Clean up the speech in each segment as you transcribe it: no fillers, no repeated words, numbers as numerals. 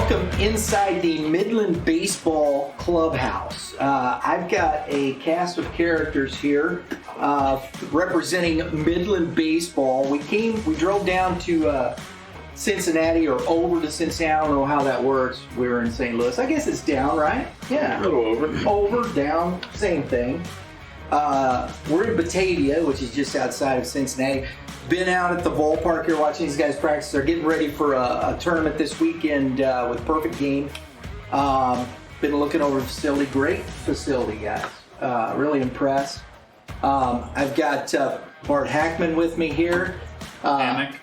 welcome inside the Midland Baseball Clubhouse. I've got a cast of characters here representing Midland Baseball. We drove down to Cincinnati or over to Cincinnati. I don't know how that works. We were in St. Louis. I guess it's down, right? Yeah. A little over. Over, down, same thing. We're in Batavia, which is just outside of Cincinnati. Been out at the ballpark here watching these guys practice. They're getting ready for a tournament this weekend with Perfect Game. Been looking over the facility. Great facility, guys. Really impressed. I've got Bart Hackman with me here. Hammock.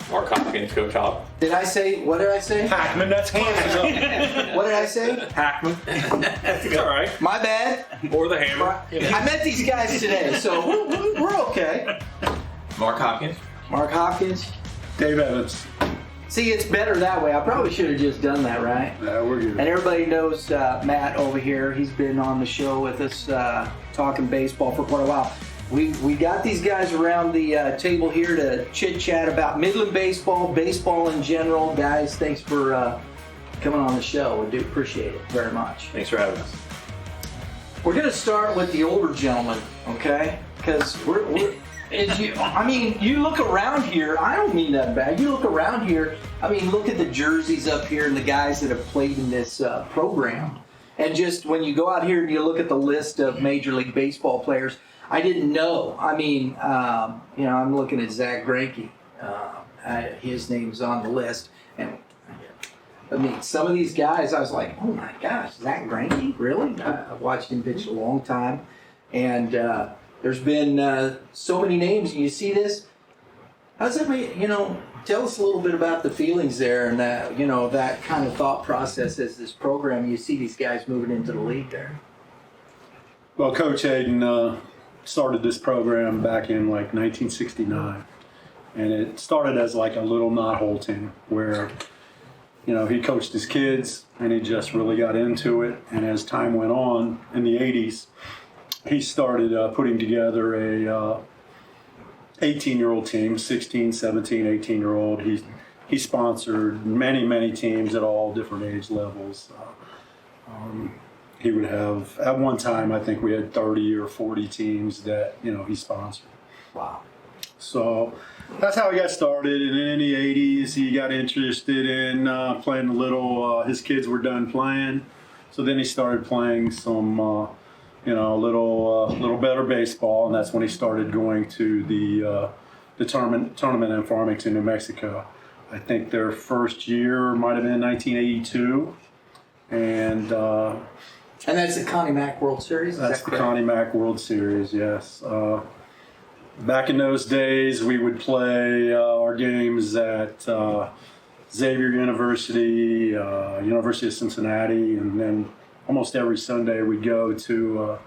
Mark Hopkins, Coach Hop. What did I say? Hackman, that's hands. What did I say? Hackman. That's all right. My bad. Or the hammer. I met these guys today, so we're okay. Mark Hopkins. Mark Hopkins. Dave Evans. See, it's better that way. I probably should have just done that, right? Yeah, we're good. And everybody knows Matt over here. He's been on the show with us talking baseball for quite a while. We got these guys around the table here to chit-chat about Midland baseball, baseball in general. Guys, thanks for coming on the show. We do appreciate it very much. Thanks for having us. We're going to start with the older gentlemen, okay? Because you look around here, I don't mean that bad. You look around here, look at the jerseys up here and the guys that have played in this program. And just when you go out here and you look at the list of Major League Baseball players, I didn't know. I'm looking at Zach Greinke. His name's on the list. And some of these guys, I was like, oh my gosh, Zach Greinke? Really? I've watched him pitch a long time. And there's been so many names. You see this? How's that make, tell us a little bit about the feelings there and that kind of thought process as this program, you see these guys moving into the league there. Well, Coach Hayden started this program back in 1969. And it started as a little knothole team where, he coached his kids and he just really got into it. And as time went on in the 80s, he started putting together a 18-year-old team, 16, 17, 18-year-old. He sponsored many teams at all different age levels. He would have, at one time, I think we had 30 or 40 teams that, he sponsored. Wow. So that's how he got started. And then in the 80s, he got interested in playing a little. His kids were done playing. So then he started playing some, a little better baseball. And that's when he started going to the tournament in Farmington, New Mexico. I think their first year might have been 1982. And that's the Connie Mack World Series? That's the Connie Mack World Series, yes. Back in those days, we would play our games at Xavier University, University of Cincinnati, and then almost every Sunday we'd go to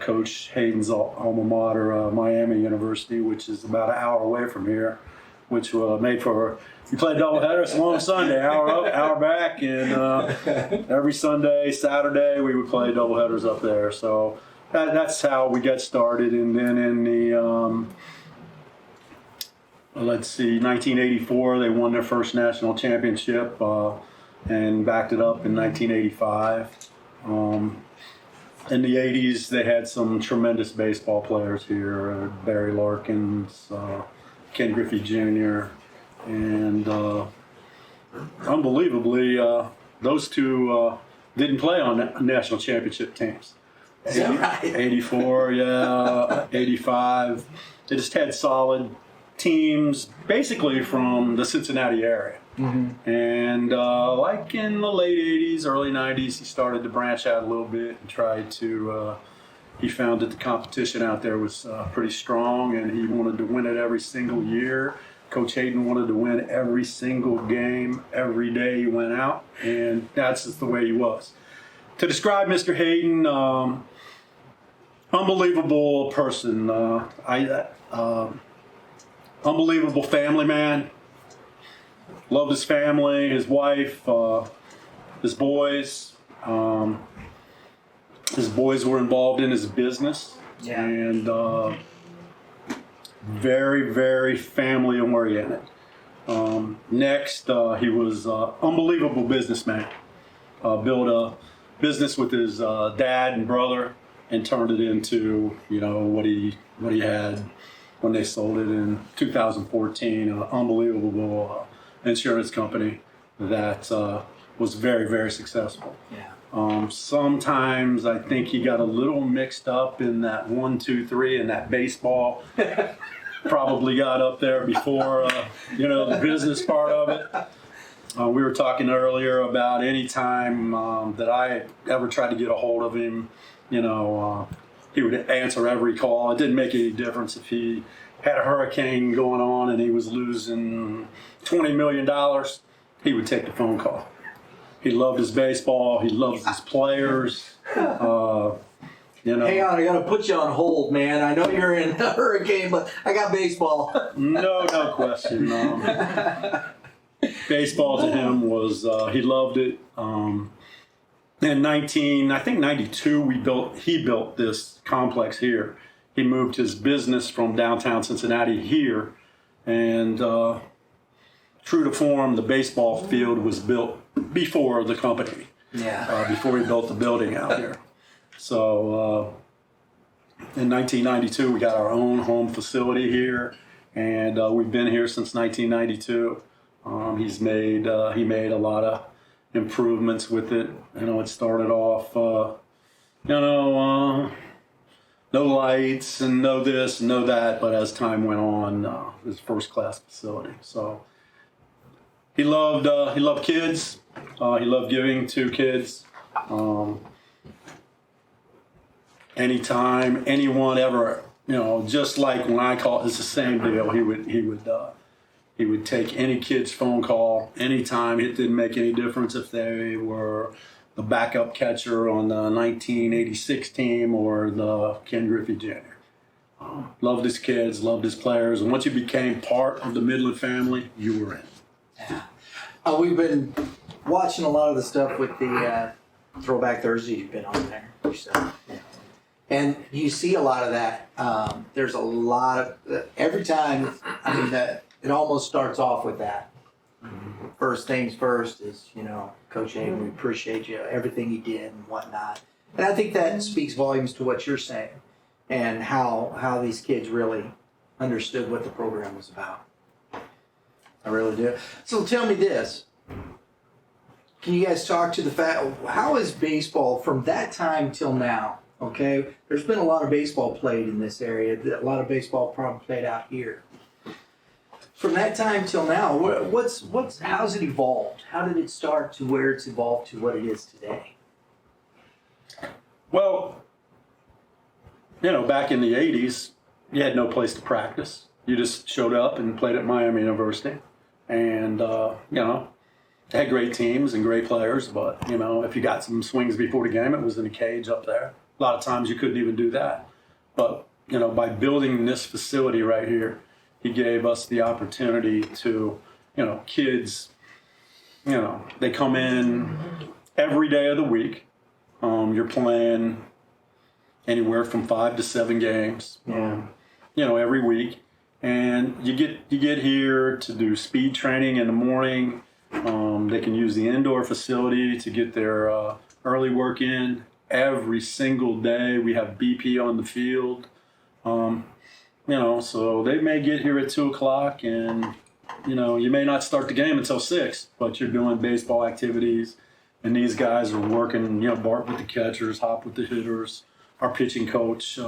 Coach Hayden's alma mater, Miami University, which is about an hour away from here, which made for, we played doubleheaders one Sunday, hour up, hour back, and every Sunday, Saturday, we would play doubleheaders up there. So that's how we got started. And then in the, 1984, they won their first national championship and backed it up in 1985. In the 80s, they had some tremendous baseball players here, Barry Larkins, Ken Griffey Jr., and unbelievably, those two didn't play on national championship teams. Is that right? 84, yeah, 85. They just had solid teams, basically from the Cincinnati area. Mm-hmm. And in the late 80s, early 90s, he started to branch out a little bit and tried to, he found that the competition out there was pretty strong and he wanted to win it every single year. Coach Hayden wanted to win every single game, every day he went out, and that's just the way he was. To describe Mr. Hayden, unbelievable person, unbelievable family man. Loved his family, his wife, his boys. His boys were involved in his business, and very, very family oriented. Next, he was an unbelievable businessman. Built a business with his dad and brother and turned it into, what he had when they sold it in 2014. An unbelievable insurance company that was very, very successful. Yeah. Sometimes I think he got a little mixed up in that 1, 2, 3 and that baseball. Probably got up there before, the business part of it. We were talking earlier about any time that I ever tried to get a hold of him, he would answer every call. It didn't make any difference if he had a hurricane going on and he was losing $20 million, he would take the phone call. He loved his baseball. He loves his players. Hang on, I got to put you on hold, man. I know you're in a hurricane, but I got baseball. No question. Baseball to him was, he loved it. In 92, he built this complex here. He moved his business from downtown Cincinnati here, and true to form, the baseball field was built before the company. Yeah. Before he built the building out here. So in 1992, we got our own home facility here, and we've been here since 1992. He made a lot of improvements with it. It started off, no lights and no this and no that, but as time went on, it was first-class facility. So he loved kids. He loved giving to kids. Anytime anyone ever, just like when I call, it's the same deal. He would take any kid's phone call anytime. It didn't make any difference if they were the backup catcher on the 1986 team or the Ken Griffey Jr. Loved his kids, loved his players, and once you became part of the Midland family, you were in. Yeah. We've been watching a lot of the stuff with the Throwback Thursday. You've been on there yourself. Yeah. And you see a lot of that. There's a lot of, every time, it almost starts off with that. First things first is, Coach Hayden, we appreciate you, everything you did and whatnot. And I think that speaks volumes to what you're saying and how these kids really understood what the program was about. I really do. So tell me this. Can you guys talk to the fact, how is baseball from that time till now? Okay, there's been a lot of baseball played in this area. A lot of baseball probably played out here. From that time till now, how's it evolved? How did it start to where it's evolved to what it is today? Well, back in the 80s, you had no place to practice. You just showed up and played at Miami University. And, they had great teams and great players, but, if you got some swings before the game, it was in a cage up there. A lot of times you couldn't even do that. But, by building this facility right here, he gave us the opportunity to, kids, they come in every day of the week. You're playing anywhere from 5 to 7 games, every week. And you get here to do speed training in the morning. They can use the indoor facility to get their early work in. Every single day we have BP on the field. So they may get here at 2 o'clock and, you may not start the game until 6, but you're doing baseball activities and these guys are working, Bart with the catchers, Hop with the hitters, our pitching coach,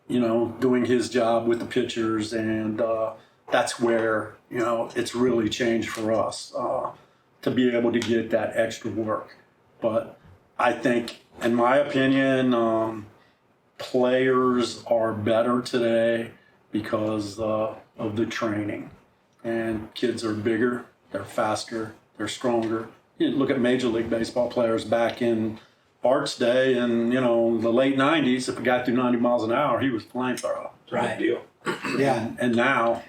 doing his job with the pitchers. And that's where, it's really changed for us to be able to get that extra work. But I think, in my opinion, players are better today because of the training. And kids are bigger, they're faster, they're stronger. You look at Major League Baseball players back in Bart's day in, the late 90s, if a guy threw 90 miles an hour, he was flamethrower. Right. Big deal. Yeah. And now,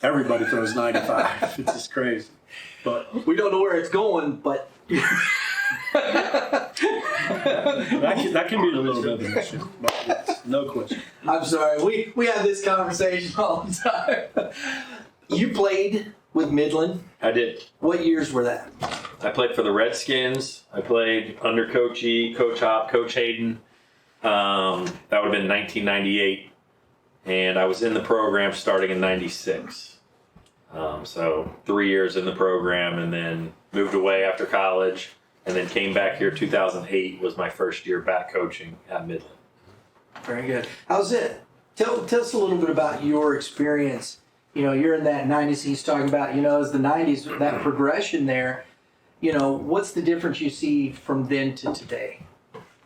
everybody throws 95. It's just crazy. But We don't know where it's going, but... that can be a little bit of an issue, but yes, no question. I'm sorry. We have this conversation all the time. You played with Midland. I did. What years were that? I played for the Redskins. I played under Coach E, Coach Hop, Coach Hayden. That would have been 1998. And I was in the program starting in 96. So 3 years in the program, and then moved away after college, and then came back here. 2008 was my first year back coaching at Midland. Very good. How's it? Tell us a little bit about your experience. You're in that 90s he's talking about, as the 90s, that progression there, what's the difference you see from then to today?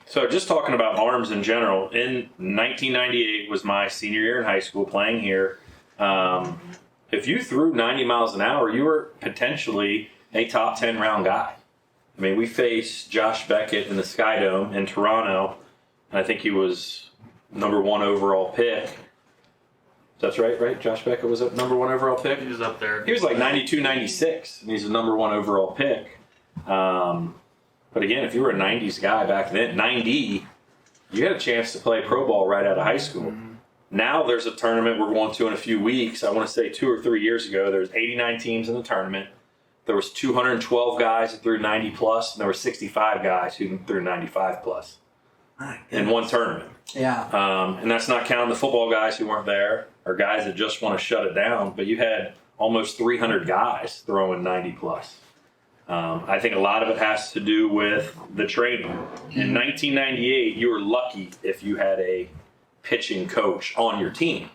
So just talking about arms in general, in 1998 was my senior year in high school playing here. If you threw 90 miles an hour, you were potentially a top 10 round guy. I mean, we faced Josh Beckett in the Sky Dome in Toronto, and I think he was number 1 overall pick. That's right? Josh Beckett was a number 1 overall pick? He was up there. He was like 92, 96, and he's a number 1 overall pick. But again, if you were a 90s guy back then, 90, you had a chance to play pro ball right out of high school. Mm-hmm. Now there's a tournament we're going to in a few weeks. I want to say 2 or 3 years ago, there was 89 teams in the tournament. There was 212 guys that threw 90 plus, and there were 65 guys who threw 95 plus in one tournament. Yeah. And that's not counting the football guys who weren't there or guys that just want to shut it down. But you had almost 300 guys throwing 90 plus. I think a lot of it has to do with the training. In 1998, you were lucky if you had a pitching coach on your team.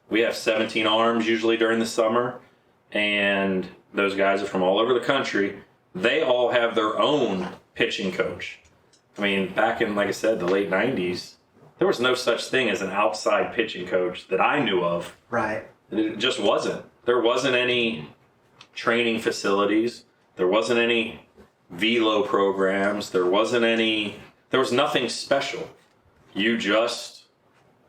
We have 17 arms usually during the summer, and those guys are from all over the country. They all have their own pitching coach. I mean, back in, like I said, the late 90s, there was no such thing as an outside pitching coach that I knew of. Right. It just wasn't. There wasn't any training facilities. There wasn't any velo programs. There was nothing special. You just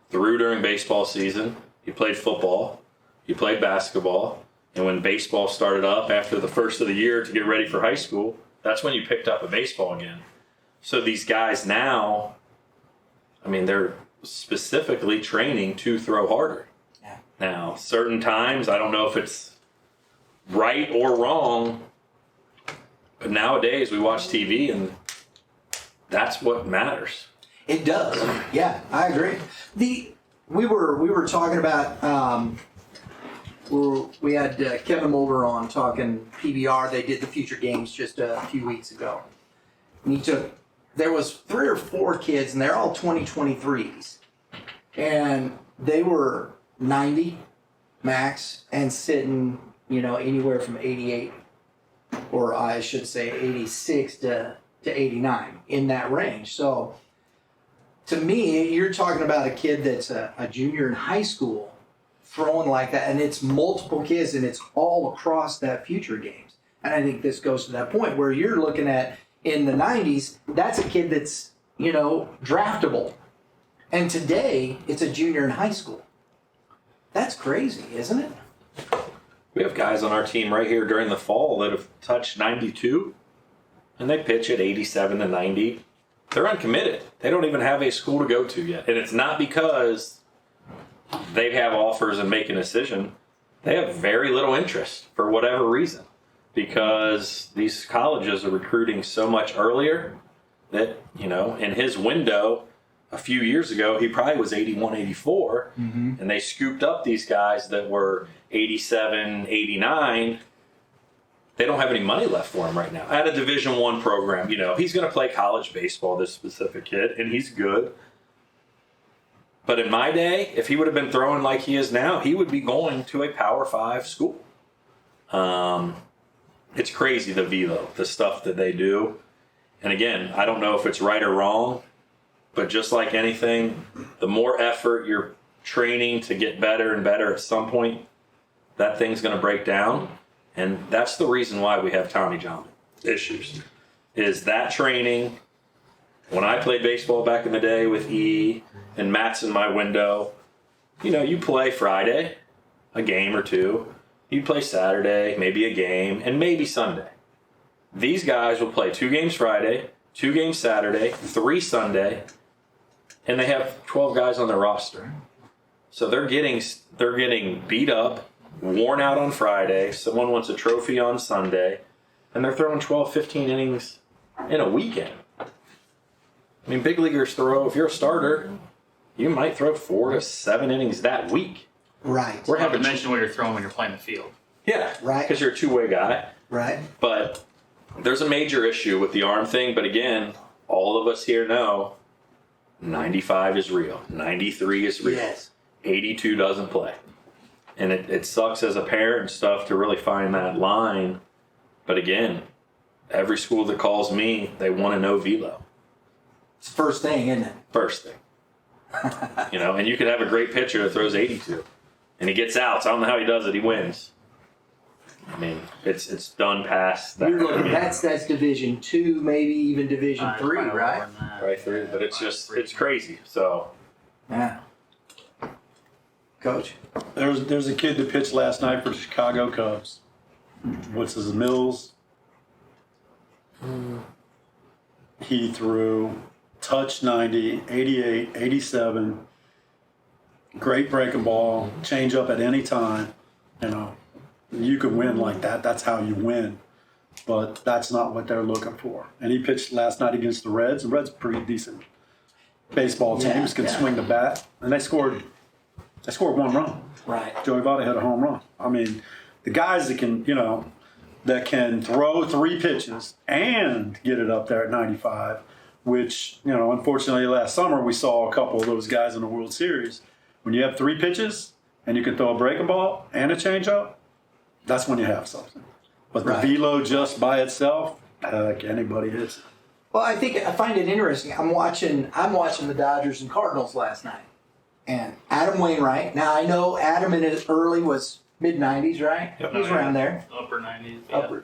threw during baseball season. You played football. You played basketball. And when baseball started up after the first of the year to get ready for high school, that's when you picked up a baseball again. So these guys now, I mean, they're specifically training to throw harder. Yeah. Now, certain times, I don't know if it's right or wrong, but nowadays we watch TV and that's what matters. It does. Yeah, I agree. We were talking about we had Kevin Mulder on talking PBR. They did the future games just a few weeks ago. And there was 3 or 4 kids, and they're all 2023s. And they were 90 max and sitting, anywhere from 88, or I should say 86 to 89, in that range. So to me, you're talking about a kid that's a junior in high school throwing like that, and it's multiple kids, and it's all across that future games. And I think this goes to that point where you're looking at, in the 90s, that's a kid that's, draftable. And today, it's a junior in high school. That's crazy, isn't it? We have guys on our team right here during the fall that have touched 92, and they pitch at 87 to 90. They're uncommitted. They don't even have a school to go to yet. And it's not because they have offers and make a decision. They have very little interest for whatever reason, because these colleges are recruiting so much earlier that, in his window a few years ago, he probably was 81, 84, and they scooped up these guys that were 87, 89. They don't have any money left for him right now. At a Division I program, he's going to play college baseball, this specific kid, and he's good. But in my day, if he would have been throwing like he is now, he would be going to a Power 5 school. It's crazy, the velo, the stuff that they do. And again, I don't know if it's right or wrong, but just like anything, the more effort you're training to get better and better, at some point, that thing's going to break down. And that's the reason why we have Tommy John issues, is that training. When I played baseball back in the day with E and Matt's in my window, you play Friday, a game or two. You play Saturday, maybe a game, and maybe Sunday. These guys will play 2 games Friday, 2 games Saturday, 3 Sunday, and they have 12 guys on their roster. So they're getting beat up, worn out on Friday. Someone wants a trophy on Sunday, and they're throwing 12, 15 innings in a weekend. I mean, big leaguers throw, if you're a starter, you might throw 4 to 7 innings that week. Right. We're Not to having mention what you're throwing when you're playing the field. Yeah, Right. because you're a two-way guy. Right. But there's a major issue with the arm thing. But again, all of us here know 95 is real. 93 is real. Yes. 82 doesn't play. And it sucks as a parent and stuff to really find that line. But again, every school that calls me, they want to know velo. It's the first thing, isn't it? First thing. And you could have a great pitcher that throws 82. And he gets outs. I don't know how he does it. He wins. I mean, it's done past that. You're looking, that's Division II, maybe even Division III, Probably right? lower than that. Right through. But it's crazy. So Yeah. Coach. There's a kid that pitched last night for the Chicago Cubs. What's his Mills? He threw touch 90, 88, 87. Great breaking ball, change up at any time. You can win like that. That's how you win. But that's not what they're looking for. And he pitched last night against the Reds. The Reds are pretty decent baseball teams, can swing the bat. And they scored 1 run. Right. Joey Votto hit a home run. I mean, the guys that can throw 3 pitches and get it up there at 95, which, unfortunately last summer we saw a couple of those guys in the World Series. When you have 3 pitches and you can throw a breaking ball and a changeup, that's when you have something. But the velo just by itself, heck, anybody hits it. Well, I find it interesting. I'm watching the Dodgers and Cardinals last night. And Adam Wainwright. Now I know Adam in his early was mid-90s, right? Yep. He's around there. Upper 90s. Yeah. Upper.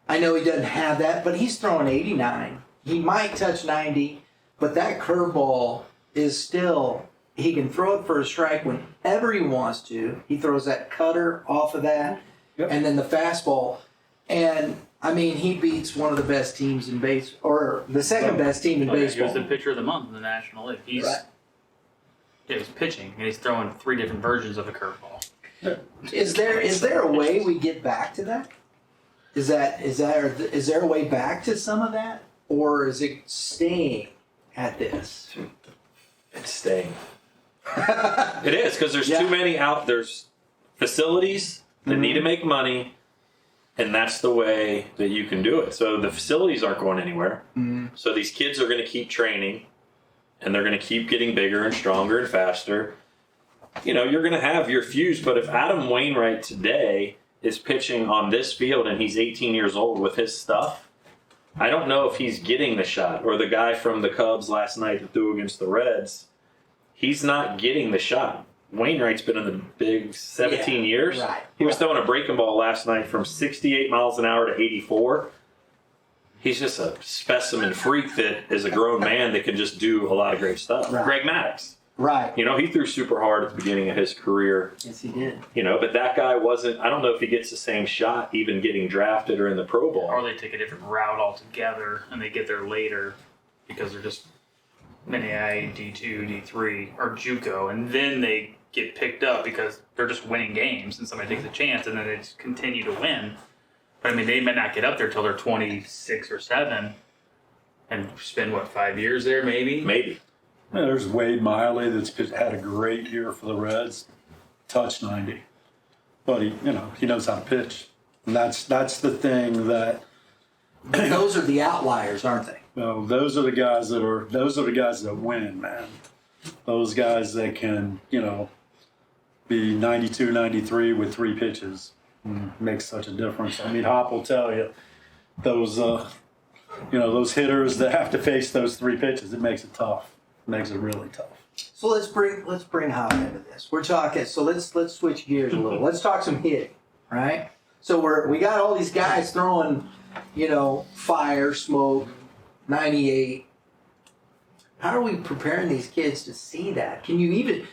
I know he doesn't have that, but he's throwing 89. He might touch 90, but that curveball is still, he can throw it for a strike whenever he wants to. He throws that cutter off of that, and then the fastball. And, I mean, he beats one of the best teams in or the second best team in He baseball. was the pitcher of the month in the National League. He's pitching, and he's throwing 3 different versions of a curveball. Is there a way we get back to that? Is there a way back to some of that, or is it staying at this? it's staying. It is, because there's too many there's facilities that need to make money, and that's the way that you can do it. So the facilities aren't going anywhere. So these kids are going to keep training, and they're going to keep getting bigger and stronger and faster. You're going to have your fuse, but if Adam Wainwright today is pitching on this field and he's 18 years old with his stuff, I don't know if he's getting the shot. Or the guy from the Cubs last night that threw against the Reds, he's not getting the shot. Wainwright's been in the big 17 years. Right. He was throwing a breaking ball last night from 68 miles an hour to 84. He's just a specimen freak that is a grown man that can just do a lot of great stuff. Right. Greg Maddux. Right. He threw super hard at the beginning of his career. Yes, he did. But that guy wasn't, I don't know if he gets the same shot even getting drafted or in the Pro Bowl. Or they take a different route altogether, and they get there later because they're just mini-I, D2, D3, or JUCO, and then they get picked up because they're just winning games, and somebody takes a chance, and then they just continue to win. But, they may not get up there till they're 26 or 7 and spend, 5 years there maybe? Maybe. Yeah, there's Wade Miley that's had a great year for the Reds, touch 90, but he knows how to pitch, and that's the thing that. But those are the outliers, aren't they? Well, those are the guys that win, man. Those guys that can be 92, 93 with 3 pitches makes such a difference. Hop will tell you those those hitters that have to face those 3 pitches. It makes it tough. Makes it really tough. So let's bring Hop into this. We're talking. So let's switch gears a little. Let's talk some hitting, right? So we got all these guys throwing, fire, smoke, 98. How are we preparing these kids to see that? Can you even?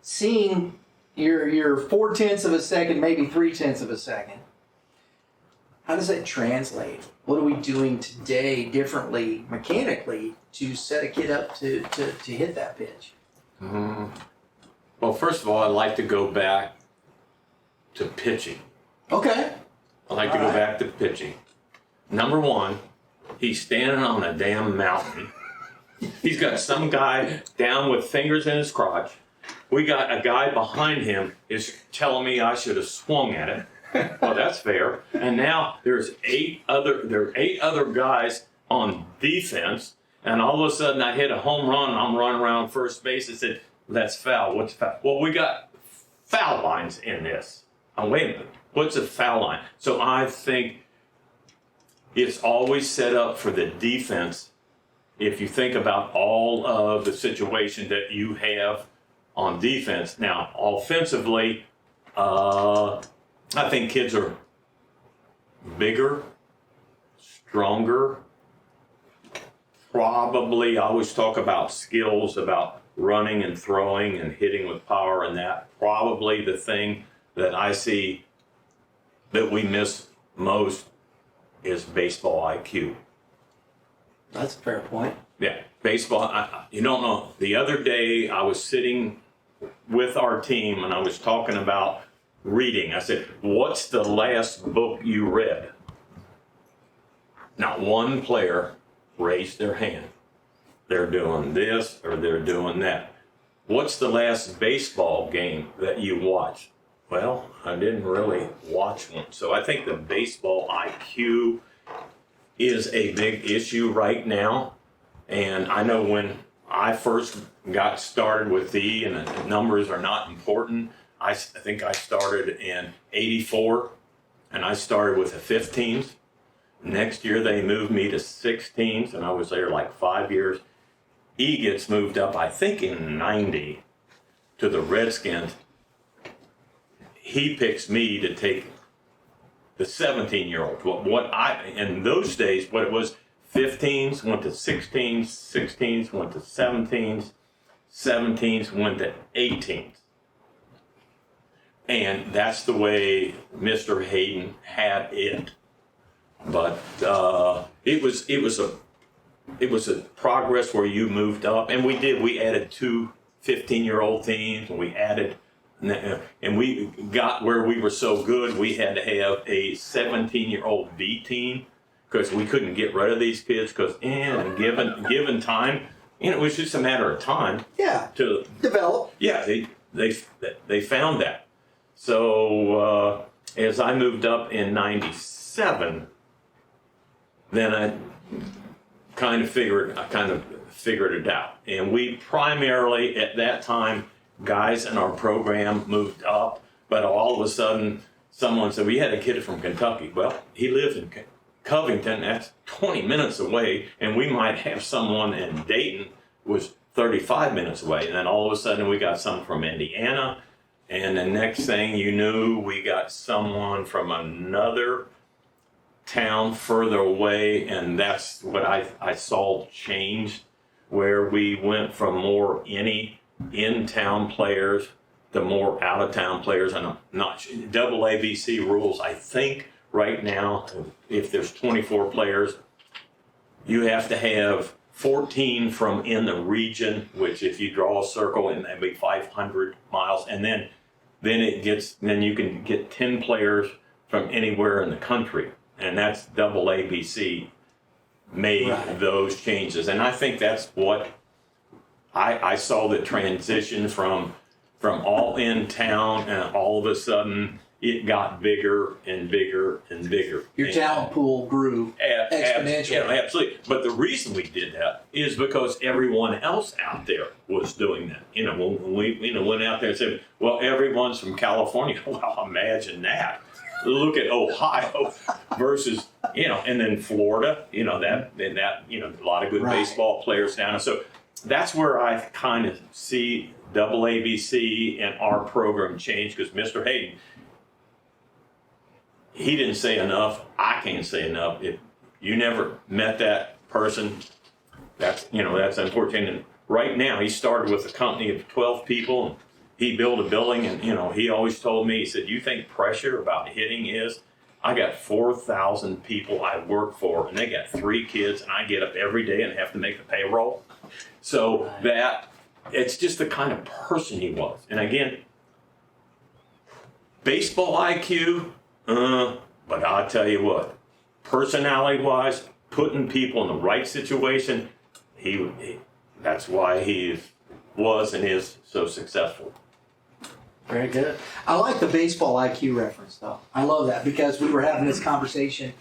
Seeing your 0.4 of a second, maybe 0.3 of a second. How does that translate? What are we doing today differently, mechanically, to set a kid up to hit that pitch? Well, first of all, I'd like to go back to pitching. Okay. I'd like to go back to pitching. Number one, he's standing on a damn mountain. He's got some guy down with fingers in his crotch. We got a guy behind him is telling me I should have swung at it. Well, that's fair. And now there are 8 other guys on defense, and all of a sudden I hit a home run. I'm running around first base and said, "That's foul." What's foul? Well, we got foul lines in this. Oh, wait a minute. What's a foul line? So I think it's always set up for the defense. If you think about all of the situation that you have on defense. Now, offensively, I think kids are bigger, stronger. Probably, I always talk about skills, about running and throwing and hitting with power, and that. Probably the thing that I see that we miss most is baseball IQ. That's a fair point. Yeah, baseball. You don't know. The other day, I was sitting with our team and I was talking about reading. I said, "What's the last book you read?" Not one player raised their hand. They're doing this or they're doing that. What's the last baseball game that you watched? Well, I didn't really watch one. So I think the baseball IQ is a big issue right now. And I know when I first got started with and the numbers are not important. I think I started in '84, and I started with the 15s. Next year they moved me to 16s, and I was there like 5 years. He gets moved up, I think in '90, to the Redskins. He picks me to take the 17-year-olds. In those days, what it was, 15s went to 16s, 16s went to 17s, 17s went to 18s. And that's the way Mr. Hayden had it. But it was a progress where you moved up, and we added 2 15-year-old teams, and we added, and we got where we were so good we had to have a 17-year-old B team because we couldn't get rid of these kids because given time, it was just a matter of time. Yeah. To develop. Yeah, they found that. So as I moved up in '97, then I kind of figured it out. And we primarily, at that time, guys in our program moved up, but all of a sudden, someone said, we had a kid from Kentucky. Well, he lives in Covington, that's 20 minutes away, and we might have someone in Dayton, was 35 minutes away. And then all of a sudden, we got someone from Indiana, and the next thing you knew, we got someone from another town further away, and that's what I saw changed, where we went from more in-town players to more out-of-town players. And I'm not double ABC rules. I think right now, if there's 24 players, you have to have 14 from in the region, which if you draw a circle, and that'd be 500 miles, and then you can get 10 players from anywhere in the country. And that's double ABC made those changes. And I think that's what I saw, the transition from all in town, and all of a sudden it got bigger and bigger and bigger. Your talent pool grew exponentially. Yeah, absolutely. But the reason we did that is because everyone else out there was doing that. When we went out there and said, well, everyone's from California. Well, imagine that. Look at Ohio versus, and then Florida, a lot of good baseball players down. And so that's where I kind of see double ABC and our program change, because Mr. Hayden, he didn't say enough. I can't say enough. If you never met that person, that's unfortunate. Right now, he started with a company of 12 people, and he built a building, and he always told me, he said, "You think pressure about hitting is? I got 4,000 people I work for, and they got 3 kids, and I get up every day and have to make the payroll." So that it's just the kind of person he was. And again, baseball IQ, but I'll tell you what, personality-wise, putting people in the right situation, that's why he was and is so successful. Very good. I like the baseball IQ reference, though. I love that because we were having this conversation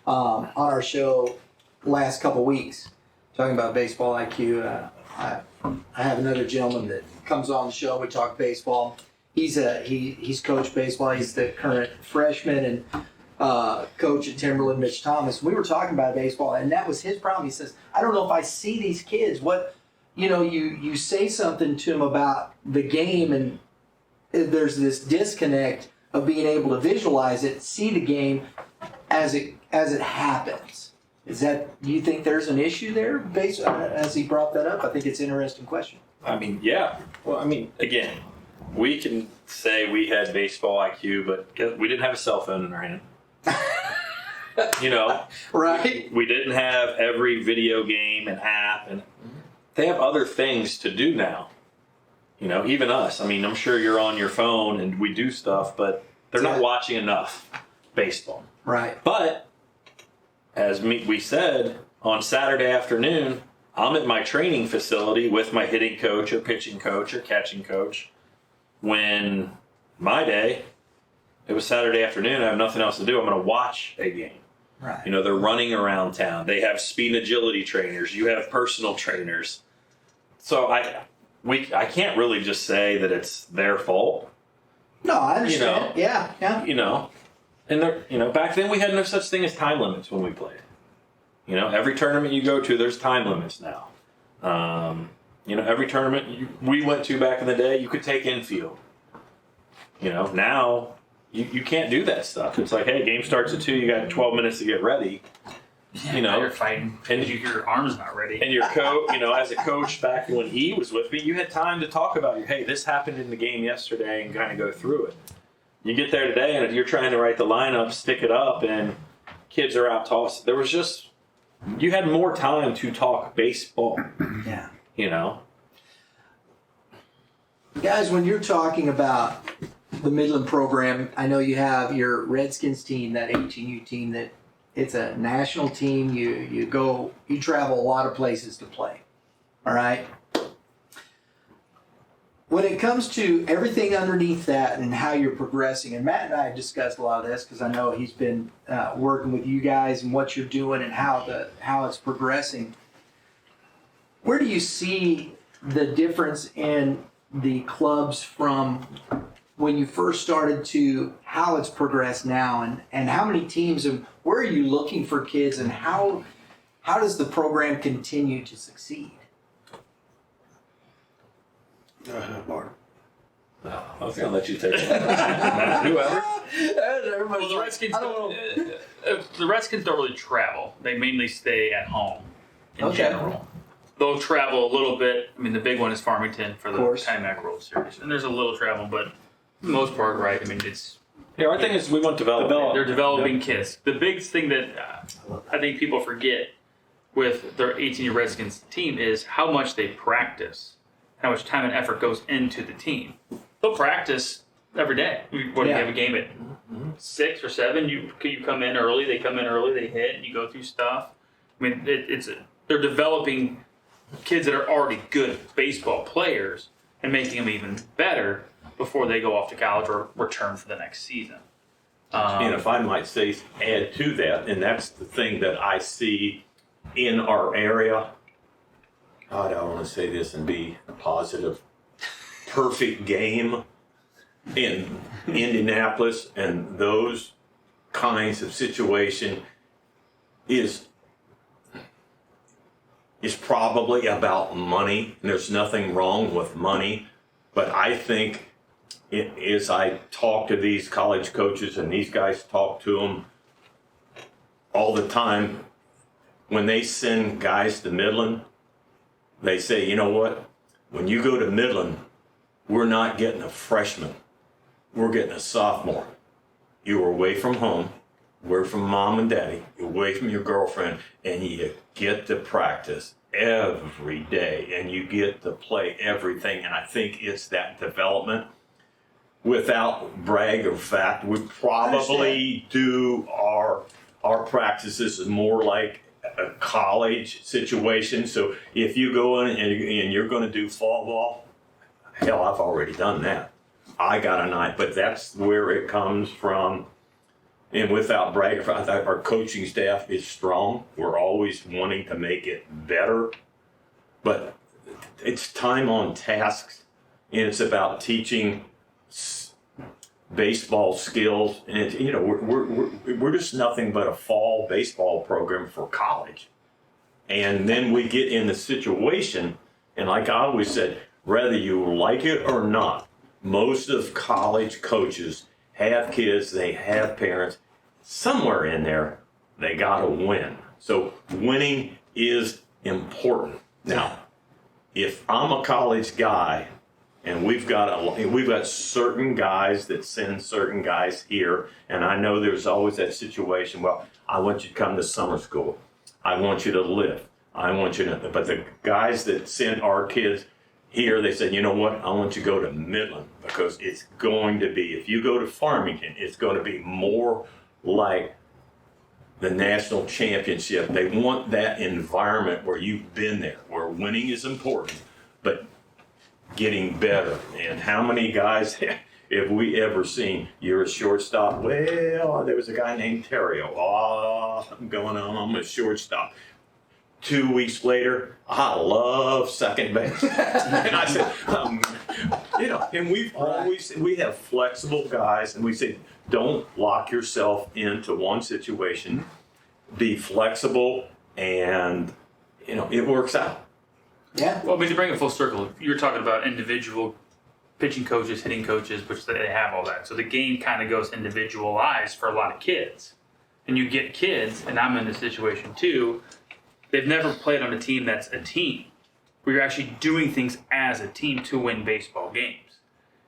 on our show last couple weeks, talking about baseball IQ. I have another gentleman that comes on the show. We talk baseball. He's coached baseball. He's the current freshman and coach at Timberland, Mitch Thomas. We were talking about baseball, and that was his problem. He says, I don't know if I see these kids. You say something to them about the game, and there's this disconnect of being able to visualize it, see the game as it happens. Do you think there's an issue there as he brought that up? I think it's an interesting question. I mean, yeah. Well, I mean, again, we can say we had baseball IQ, but we didn't have a cell phone in our hand. Right? We didn't have every video game and app, and they have other things to do now. Even us. I mean, I'm sure you're on your phone and we do stuff, but they're not watching enough baseball. Right. But as we said, on Saturday afternoon, I'm at my training facility with my hitting coach or pitching coach or catching coach. When my day, it was Saturday afternoon, I have nothing else to do. I'm going to watch a game. Right. They're running around town. They have speed and agility trainers. You have personal trainers. So I can't really just say that it's their fault. No, I understand. Yeah. And back then we had no such thing as time limits when we played. Every tournament you go to, there's time limits now. Every tournament we went to back in the day, you could take infield. Now you can't do that stuff. It's like, hey, game starts at 2, you got 12 minutes to get ready. Now you're fighting, and your arm's not ready. And your coach, as a coach back when he was with me, you had time to talk about, hey, this happened in the game yesterday, and kind of go through it. You get there today, and if you're trying to write the lineup, stick it up, and kids are out tossed. There was just, you had more time to talk baseball. Yeah. Guys, when you're talking about the Midland program, I know you have your Redskins team, that 18U team that it's a national team. You travel a lot of places to play. All right. When it comes to everything underneath that and how you're progressing, and Matt and I have discussed a lot of this because I know he's been working with you guys and what you're doing and how it's progressing. Where do you see the difference in the clubs from when you first started to how it's progressed now, and how many teams, and where are you looking for kids, and how does the program continue to succeed? Mark. I was going to let you take it. Whoever. Well, the Redskins don't really travel. They mainly stay at home in general. They'll travel a little bit. I mean, the big one is Farmington for the Timac World Series. And there's a little travel, but for the most part, right? I mean, it's... Yeah, our thing is we want development. They're developing kids. The big thing that I think people forget with their 18-year Redskins team is how much they practice, how much time and effort goes into the team. They'll practice every day. What if you have a game at 6 or 7? You come in early. They come in early. They hit, and you go through stuff. I mean, they're developing kids that are already good baseball players and making them even better before they go off to college or return for the next season. And if I might say, add to that, and that's the thing that I see in our area. God, I want to say this and be positive. Perfect game in Indianapolis and those kinds of situation is probably about money. And there's nothing wrong with money, but I think as I talk to these college coaches and these guys talk to them all the time, when they send guys to Midland, they say, you know what? When you go to Midland, we're not getting a freshman. We're getting a sophomore. You were away from home. away from mom and daddy, away from your girlfriend, and you get to practice every day and you get to play everything. And I think it's that development. Without brag or fact, we probably do our practices more like a college situation. So if you go in and you're going to do fall ball, hell, I've already done that. I got a night, but that's where it comes from. And without bragging, I think our coaching staff is strong. We're always wanting to make it better, but it's time on tasks, and it's about teaching baseball skills. And we're just nothing but a fall baseball program for college. And then we get in the situation, and like I always said, whether you like it or not, most of college coaches have kids, they have parents. Somewhere in there, they got to win. So winning is important. Now, if I'm a college guy and we've got certain guys that send certain guys here, and I know there's always that situation. Well, I want you to come to summer school. I want you to live. I want you to. But the guys that send our kids here, they said, you know what? I want you to go to Midland because it's going to be. If you go to Farmington, it's going to be more like the national championship. They want that environment where you've been there, where winning is important, but getting better. And how many guys have we ever seen? You're a shortstop. Well, there was a guy named Terrio. Oh, I'm going on. I'm a shortstop. 2 weeks later, I love second base. And I said, and we have flexible guys, and we say, don't lock yourself into one situation. Be flexible, and it works out. Yeah. Well, I mean, to bring it full circle, you're talking about individual pitching coaches, hitting coaches, which they have all that. So the game kind of goes individualized for a lot of kids. And you get kids, and I'm in this situation too, they've never played on a team that's a team, where you're actually doing things as a team to win baseball games.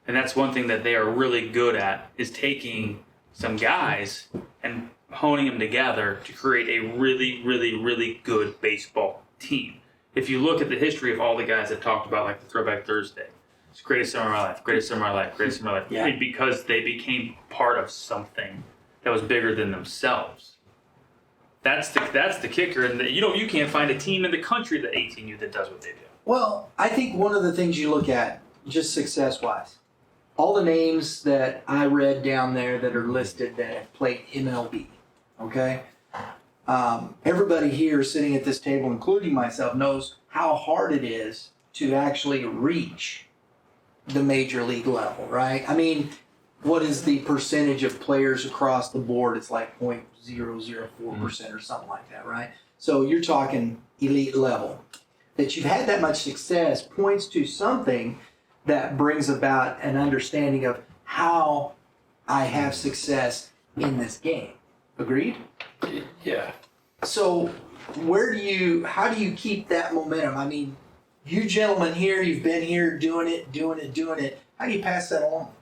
And that's one thing that they are really good at, is taking some guys and honing them together to create a really, really, really good baseball team. If you look at the history of all the guys that talked about, like the Throwback Thursday, it's greatest summer of my life, greatest summer of my life, greatest summer of my life, because they became part of something that was bigger than themselves. That's the kicker, and you can't find a team in the country, the 18U, that does what they do. Well, I think one of the things you look at, just success-wise, all the names that I read down there that are listed that have played MLB, okay? Everybody here sitting at this table, including myself, knows how hard it is to actually reach the major league level, right? I mean, what is the percentage of players across the board? It's like 0.004% or something like that, right? So you're talking elite level. That you've had that much success points to something that brings about an understanding of how I have success in this game. Agreed? Yeah. So how do you keep that momentum? I mean, you gentlemen here, you've been here doing it. How do you pass that along?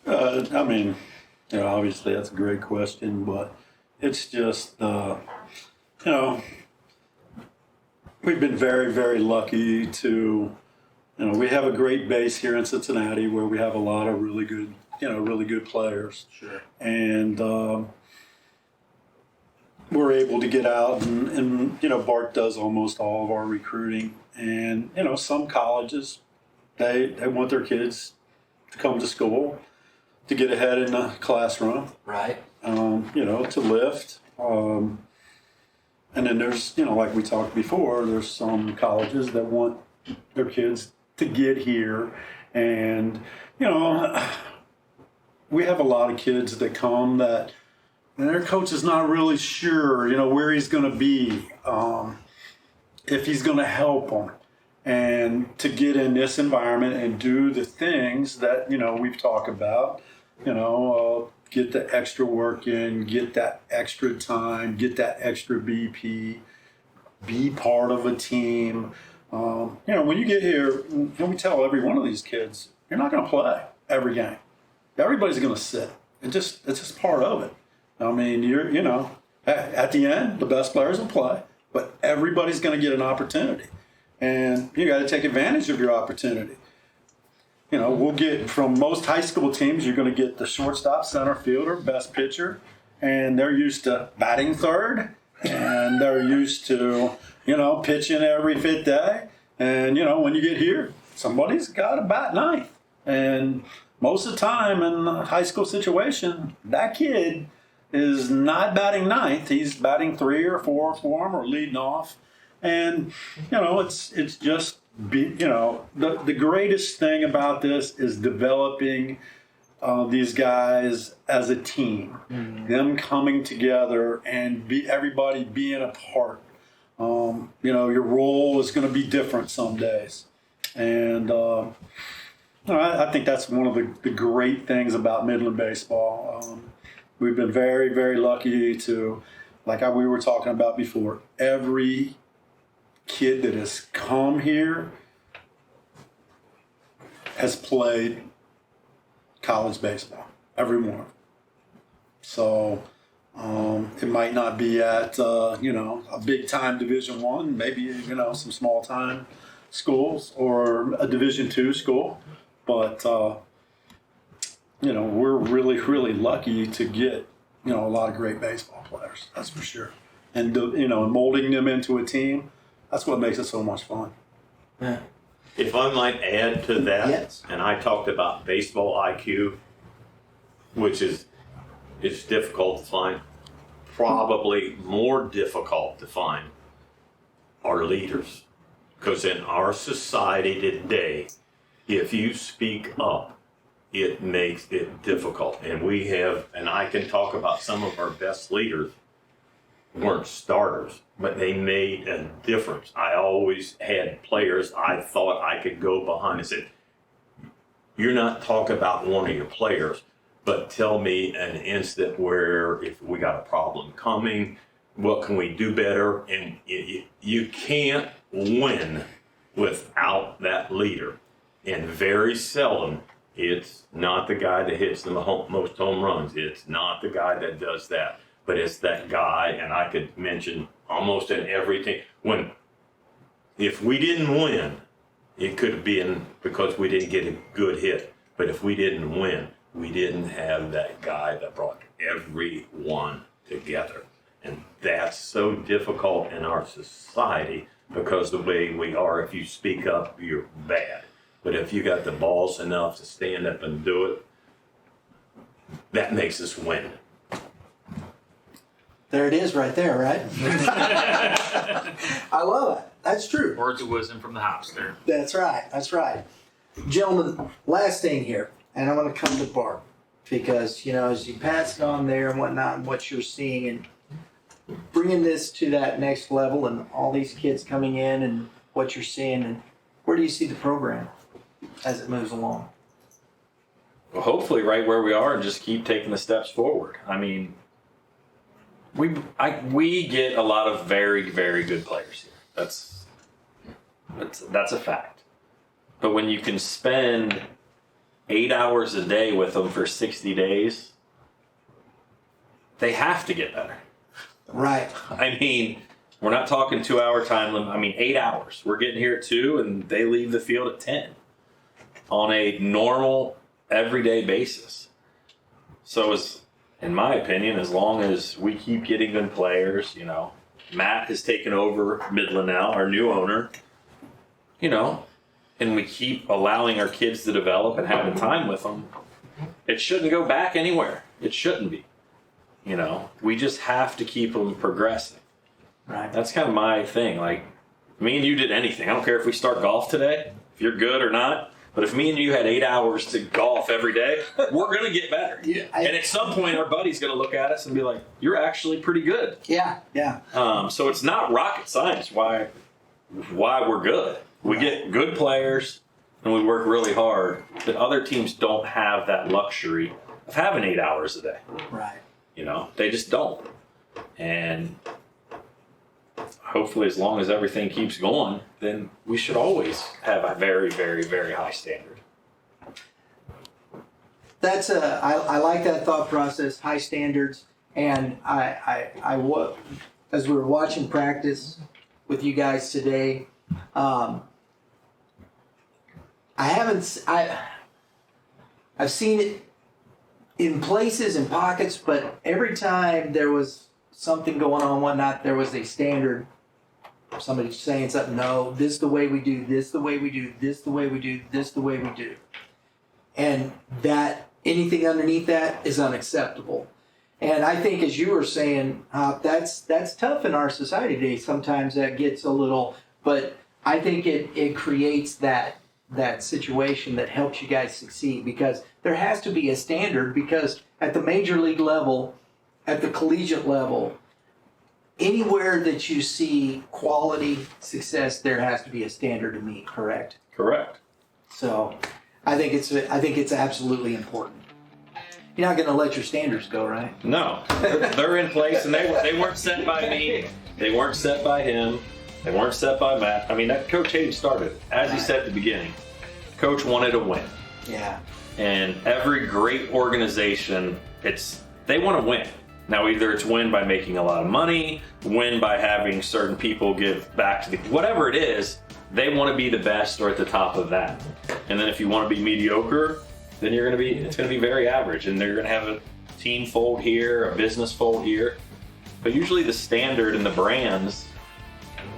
I mean, obviously that's a great question, but it's just, we've been very, very lucky to, we have a great base here in Cincinnati where we have a lot of really good players. Sure. And we're able to get out and Bart does almost all of our recruiting. And, some colleges, they want their kids to come to school, to get ahead in the classroom. Right. To lift. And then there's, like we talked before, there's some colleges that want their kids to get here. And, we have a lot of kids that come that, and their coach is not really sure, where he's going to be, if he's going to help them. And to get in this environment and do the things that, we've talked about, get the extra work in, get that extra time, get that extra BP, be part of a team. When you get here, we tell every one of these kids, you're not going to play every game. Everybody's going to sit. It's just part of it. I mean, at the end, the best players will play, but everybody's going to get an opportunity. And you got to take advantage of your opportunity. We'll get from most high school teams, you're going to get the shortstop, center fielder, best pitcher, and they're used to batting third, and they're used to, pitching every fifth day. And, when you get here, somebody's got to bat ninth. And most of the time in a high school situation, that kid is not batting ninth. He's batting 3 or 4 for him or leading off. And, it's just, the greatest thing about this is developing these guys as a team, them coming together and everybody being a part. Your role is going to be different some days. And I think that's one of the great things about Midland baseball. We've been very, very lucky to, like we were talking about before, every kid that has come here has played college baseball, every one. So it might not be at a big time Division I, maybe some small time schools or a Division II school, but we're really, really lucky to get a lot of great baseball players. That's for sure. And molding them into a team, that's what makes it so much fun. Yeah. If I might add to that, Yes. and I talked about baseball IQ, which is difficult to find, probably more difficult to find are leaders. Because in our society today, if you speak up, it makes it difficult. And I can talk about some of our best leaders weren't starters, but they made a difference. I always had players I thought I could go behind and say, you're not talking about one of your players, but tell me an instant where if we got a problem coming, what can we do better? And you can't win without that leader. And very seldom, it's not the guy that hits the most home runs. It's not the guy that does that. But it's that guy, and I could mention almost in everything. If we didn't win, it could have been because we didn't get a good hit. But if we didn't win, we didn't have that guy that brought everyone together. And that's so difficult in our society because the way we are, if you speak up, you're bad. But if you got the balls enough to stand up and do it, that makes us win. There it is right there, right? I love it. That's true. Words of wisdom from the house there. That's right. That's right. Gentlemen, last thing here, and I want to come to Bart because, as you pass it on there and whatnot, and what you're seeing and bringing this to that next level and all these kids coming in and what you're seeing, and where do you see the program as it moves along? Well, hopefully right where we are and just keep taking the steps forward. I mean, we get a lot of very, very good players here. That's a fact. But when you can spend 8 hours a day with them for 60 days, they have to get better. Right. I mean, we're not talking 2 hour time limit. I mean, 8 hours. We're getting here at 2 and they leave the field at 10 on a normal, everyday basis. So in my opinion, as long as we keep getting good players, Matt has taken over Midland now, our new owner, and we keep allowing our kids to develop and having time with them, it shouldn't go back anywhere. It shouldn't be. We just have to keep them progressing. Right. That's kind of my thing. Like, me and you did anything. I don't care if we start golf today, if you're good or not. But if me and you had 8 hours to golf every day, we're going to get better. Yeah, and at some point, our buddy's going to look at us and be like, you're actually pretty good. Yeah. So it's not rocket science why we're good. We get good players and we work really hard. But other teams don't have that luxury of having 8 hours a day. Right. They just don't. And hopefully, as long as everything keeps going, then we should always have a very, very, very high standard. I like that thought process, high standards, and as we were watching practice with you guys today, I've seen it in places, in pockets, but every time there was something going on, whatnot, there was a standard. Somebody saying something, no, this is the way we do, this the way we do, this the way we do, this the way we do. And that anything underneath that is unacceptable. And I think, as you were saying, that's tough in our society today. Sometimes that gets a little, but I think it creates that situation that helps you guys succeed, because there has to be a standard, because at the major league level, at the collegiate level, anywhere that you see quality success, there has to be a standard to meet, correct? Correct. So I think it's absolutely important. You're not going to let your standards go, right? No, they're in place, and they weren't set by me. They weren't set by him. They weren't set by Matt. I mean, that Coach Hayden started, as he said at the beginning. Coach wanted to win. Yeah. And every great organization, they want to win. Now, either it's win by making a lot of money, win by having certain people give back to whatever it is, they want to be the best or at the top of that. And then if you want to be mediocre, then it's going to be very average, and they're going to have a team fold here, a business fold here. But usually the standard and the brands,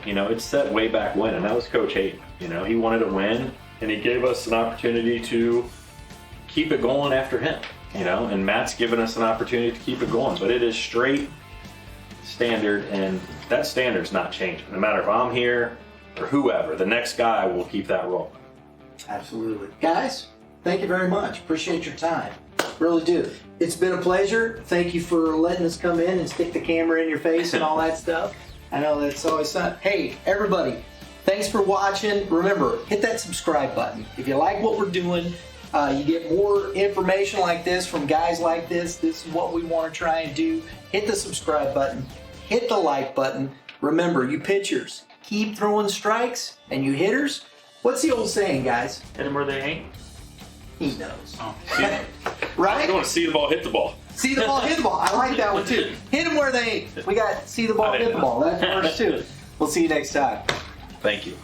it's set way back when, and that was Coach Hayden. He wanted to win, and he gave us an opportunity to keep it going after him. And Matt's given us an opportunity to keep it going, but it is straight standard, and that standard's not changing. No matter if I'm here or whoever, the next guy will keep that rolling. Absolutely. Guys, thank you very much. Appreciate your time. Really do. It's been a pleasure. Thank you for letting us come in and stick the camera in your face and all that stuff. I know that's always fun. Hey, everybody, thanks for watching. Remember, hit that subscribe button. If you like what we're doing, you get more information like this from guys like this. This is what we want to try and do. Hit the subscribe button. Hit the like button. Remember, you pitchers, keep throwing strikes, and you hitters, what's the old saying, guys? Hit them where they ain't. He knows. Oh. Right? You want to see the ball, hit the ball. See the ball, hit the ball. I like that one too. Hit them where they ain't. We got see the ball, hit the ball. That's verse 2. We'll see you next time. Thank you.